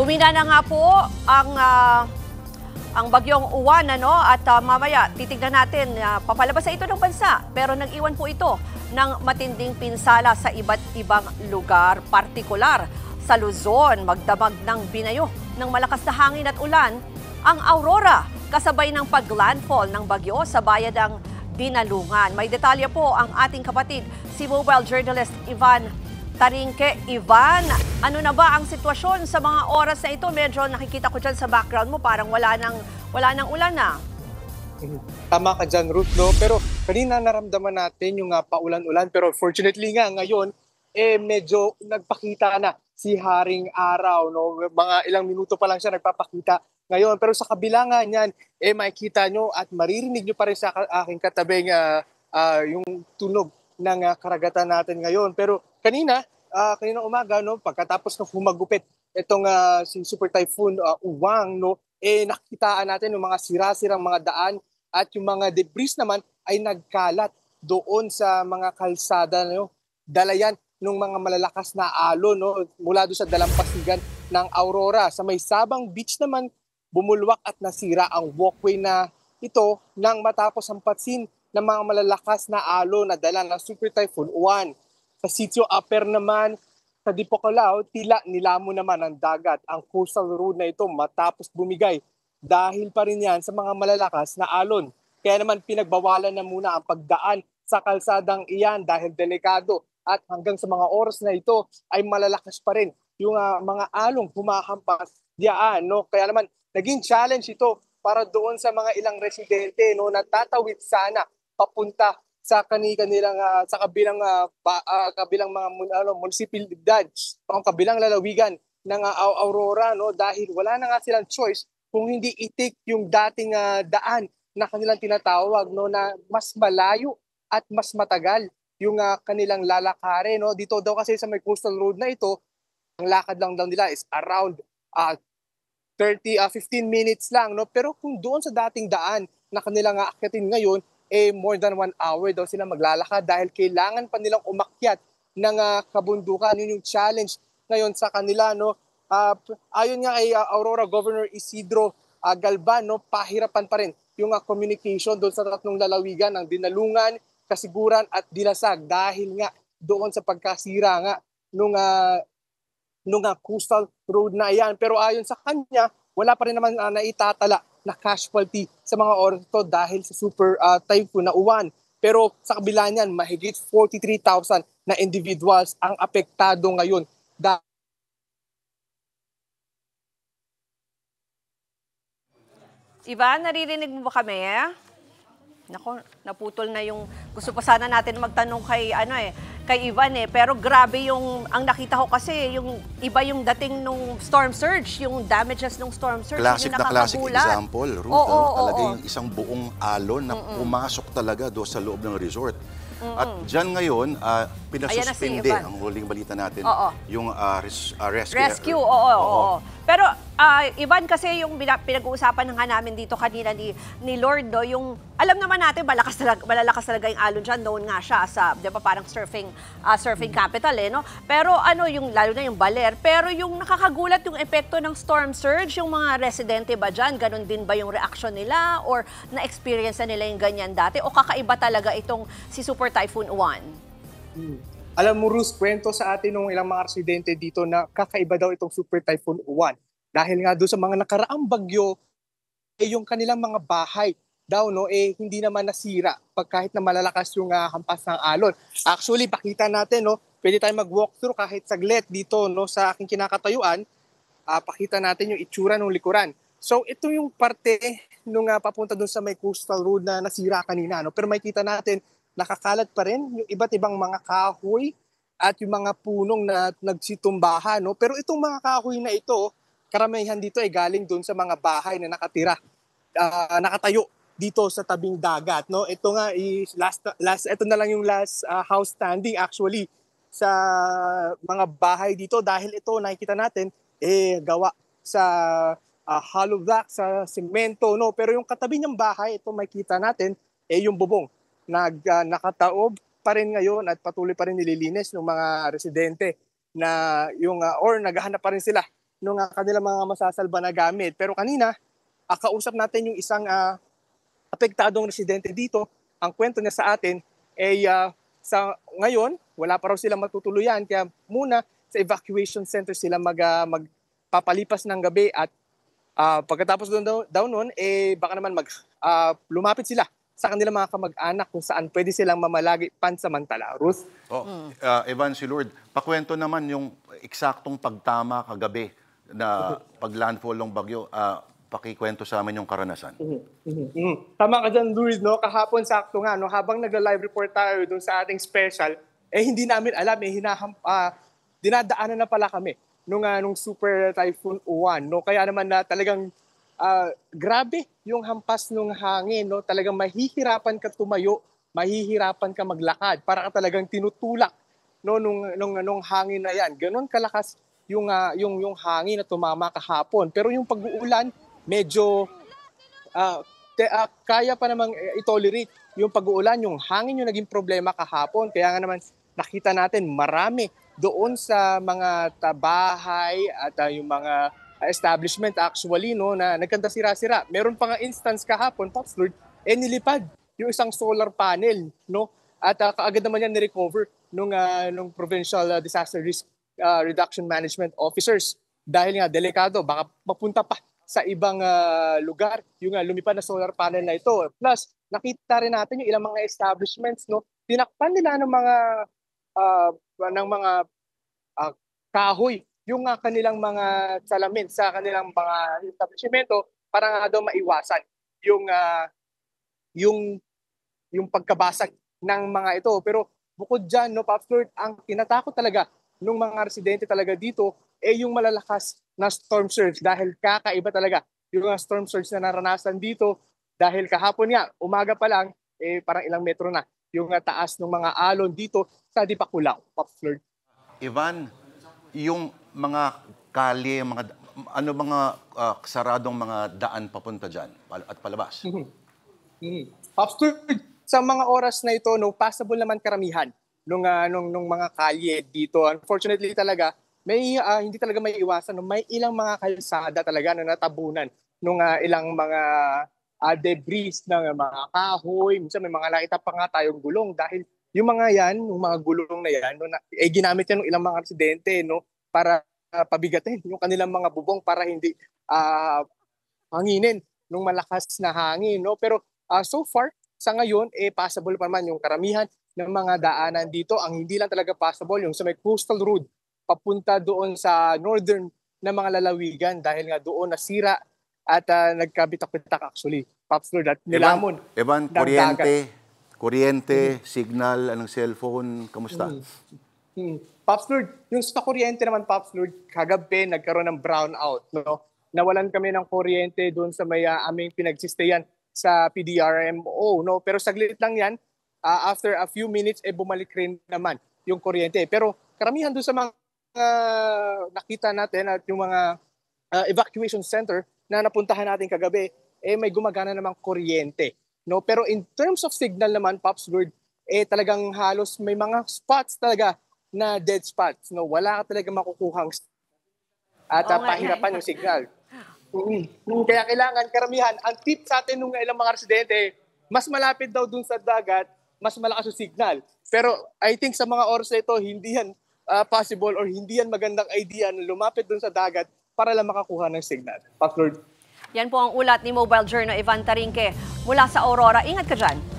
Humina na nga po ang bagyong Uwan, at mamaya titignan natin, papalabas sa ito ng bansa. Pero nag-iwan po ito ng matinding pinsala sa iba't ibang lugar, partikular sa Luzon. Magdamag ng binayo ng malakas na hangin at ulan ang Aurora, kasabay ng paglandfall ng bagyo sa bayan ng Dinalungan. May detalye po ang ating kapatid, si mobile journalist Ivan Tarinque. Ivan, ano na ba ang sitwasyon sa mga oras na ito? Medyo nakikita ko dyan sa background mo, parang wala nang ulan na. Tama ka dyan, Ruth, no? Pero kanina naramdaman natin yung paulan-ulan. Pero fortunately nga ngayon, medyo nagpakita na si Haring Araw, no? Mga ilang minuto pa lang siya nagpapakita ngayon. Pero sa kabila nga niyan, makikita nyo at maririnig nyo pa rin sa aking katabing yung tunog ng karagatan natin ngayon. Pero kanina umaga, no, pagkatapos ng humagupit itong si Super Typhoon Uwang, no, nakikitaan natin yung mga sira-sirang mga daan at yung mga debris naman ay nagkalat doon sa mga kalsada, no. Dalayan ng mga malalakas na alon, no, mula doon sa dalampasigan ng Aurora. Sa may Sabang Beach naman, bumulwak at nasira ang walkway na ito nang matapos ang patsin ng mga malalakas na alon na dala ng Super Typhoon Uwan. Sa Sitio Aper naman, sa Dipocalao, tila nilamon naman ng dagat ang coastal road na ito matapos bumigay dahil pa rin yan sa mga malalakas na alon. Kaya naman pinagbawalan na muna ang pagdaan sa kalsadang iyan dahil delikado at hanggang sa mga oras na ito ay malalakas pa rin yung mga along humahampas diyan, no? Kaya naman naging challenge ito para doon sa mga ilang residente, no, na tatawid sana papunta sa kanilang sa kabilang mga munisipalidad, ang kabilang lalawigan ng Aurora, no, dahil wala na nga silang choice kung hindi itik yung dating daan na kanilang tinatawag, no, na mas malayo at mas matagal yung kanilang lalakarin, no. Dito daw kasi sa may coastal road na ito, ang lakad lang daw nila is around 15 minutes lang, no. Pero kung doon sa dating daan na kanilang aakyatin ngayon, more than 1 hour daw sila maglalakad dahil kailangan pa nilang umakyat ng kabundukan. Yun yung challenge ngayon sa kanila, no. Ayon nga kay Aurora Governor Isidro Galban, no, pahirapan pa rin yung communication doon sa tatlong lalawigan ng Dinalungan, Kasiguran at Dilasag dahil nga doon sa pagkasira nga nung coastal road na yan. Pero ayon sa kanya, wala pa rin naman naitatala na casualty sa mga oras ito dahil sa Super Typhoon na Uwan. Pero sa kabila niyan, mahigit 43,000 na individuals ang apektado ngayon. Ivan, naririnig mo ba kami? Nako, naputol na yung gusto pa sana natin magtanong kay Ivan pero grabe ang nakita ko kasi yung iba yung dating nung storm surge, yung damages nung storm surge. Classic na classic example, Ruth. Talaga yung isang buong alon na pumasok talaga do sa loob ng resort. At dyan ngayon, pinasuspinde ang huling balita natin, yung rescue. Pero Ivan, kasi yung pinag-uusapan nga namin dito kanina ni Lord, no, yung alam naman natin malalakas talaga yung alon dyan, known nga siya sa, 'di ba, parang surfing capital no. Pero yung lalo na yung Baler, pero yung nakakagulat yung epekto ng storm surge, yung mga residente ba dyan, ganun din ba yung reaction nila or na-experience na nila yung ganyan dati o kakaiba talaga itong si Super Typhoon Uwan? Alam mo, Ruth, kwento sa atin ng ilang mga residente dito na kakaiba daw itong Super Typhoon Uwan. Dahil nga doon sa mga nakaraang bagyo, yung kanilang mga bahay daw, no, hindi naman nasira kahit na malalakas yung hampas ng alon. Actually, pakita natin, no, pwede tayong mag-walk through kahit saglit dito, no, sa aking kinakatayuan. Pakita natin yung itsura ng likuran. So ito yung parte nung papunta doon sa may coastal road na nasira kanina, no. Pero makikita natin, nakakalat pa rin yung iba't ibang mga kahoy at yung mga punong na nagsitumbahan, no. Pero itong mga kahoy na ito, karamihan dito ay galing doon sa mga bahay na nakatayo dito sa tabing dagat, no. Ito nga ito na lang yung last house standing actually sa mga bahay dito dahil ito nakikita natin gawa sa hollow block, sa semento, no. Pero yung katabi niyang bahay, ito makikita natin yung bubong nakataob pa rin ngayon at patuloy pa rin nililinis ng mga residente na yung or naghahanap pa rin sila ng kanilang mga masasalba na gamit. Pero kanina, kausap natin yung isang apektadong residente dito. Ang kwento niya sa atin ay sa ngayon, wala pa raw silang matutuluyan. Kaya muna sa evacuation center sila magpapalipas ng gabi at pagkatapos daw nun, baka naman lumapit sila sa kanilang mga kamag-anak kung saan pwede silang mamalagi pansamantala. Ruth? Evan, si Lord, pakwento naman yung eksaktong pagtama kagabi na pag-landfall ng bagyo. Pakikwento sa amin yung karanasan. Tama ka dyan, Luis. No? Kahapon sakto nga, no? Habang nagla-live report tayo dun sa ating special, hindi namin alam, dinadaanan na pala kami nung Super Typhoon Uwan. No? Kaya naman na talagang grabe yung hampas ng hangin. No? Talagang mahihirapan ka tumayo, mahihirapan ka maglakad. Para ka talagang tinutulak, no? nung hangin na yan. Ganon kalakas yung hangin na tumama kahapon. Pero yung pag-uulan, medyo kaya pa namang i-tolerate yung pag-uulan. Yung hangin yung naging problema kahapon. Kaya nga naman nakita natin marami doon sa mga bahay at yung mga establishment actually, no, na nagkanta sira-sira. Meron pa nga instance kahapon, Pops Lord, nilipad yung isang solar panel, no? At kaagad naman yan ni-recover nung Provincial Disaster Risk Reduction Management Officers. Dahil nga delikado, baka mapunta pa sa ibang lugar yung lumipad na solar panel na ito. Plus, nakita rin natin yung ilang mga establishments, no? Tinakpan nila ng mga kahoy yung kanilang mga salamin sa kanilang mga establishmento para nga daw maiwasan yung pagkabasag ng mga ito. Pero bukod dyan, no, Pops Lord, ang kinatakot talaga ng mga residente talaga dito yung malalakas na storm surge dahil kakaiba talaga yung storm surge na naranasan dito dahil kahapon nga, umaga pa lang, parang ilang metro na yung taas ng mga alon dito sa Dipakulaw, Pops Lord. Ivan, yung mga kalye, mga saradong mga daan papunta dyan at palabas? Pops Lord, sa mga oras na ito, no, passable naman karamihan nung mga kalye dito. Unfortunately talaga, hindi talaga may iwasan. No? May ilang mga kalsada talaga na natabunan nung ilang mga debris ng mga kahoy. Minsan may mga nakita pa nga tayong gulong dahil yung mga gulong na yan, no, ginamit yan ng ilang mga residente, no, para pabigatin yung kanilang mga bubong para hindi hanginin ng malakas na hangin. No? Pero so far, sa ngayon, possible pa naman yung karamihan ng mga daanan dito. Ang hindi lang talaga possible yung sa may coastal road papunta doon sa northern na mga lalawigan dahil nga doon nasira at nagkabitak-bitak actually. Pops Lord, at nilamon. Evan, kuryente, signal, anong cellphone, kamusta? Pops Lord, yung sa kuryente naman, Pops Lord, kagabi nagkaroon ng brownout. No? Nawalan kami ng kuryente doon sa may aming pinagsistayan sa PDRMO. No? Pero saglit lang yan, after a few minutes, bumalik rin naman yung kuryente. Pero karamihan doon sa mga nakita natin at yung mga evacuation center na napuntahan natin kagabi, may gumagana namang kuryente. No? Pero in terms of signal naman, Pops Lord, talagang halos may mga spots talaga na dead spots. No? Wala ka talaga makukuhang at pahirapan yung signal. Kaya kailangan karamihan, ang tip sa atin ng ilang mga residente, mas malapit daw dun sa dagat, mas malakas yung signal. Pero I think sa mga oras na ito, hindi yan possible or hindi yan magandang idea na lumapit dun sa dagat para lang makakuha ng signal. Pops Lord. Yan po ang ulat ni Mobile Journal Ivan Tarinque mula sa Aurora. Ingat ka dyan.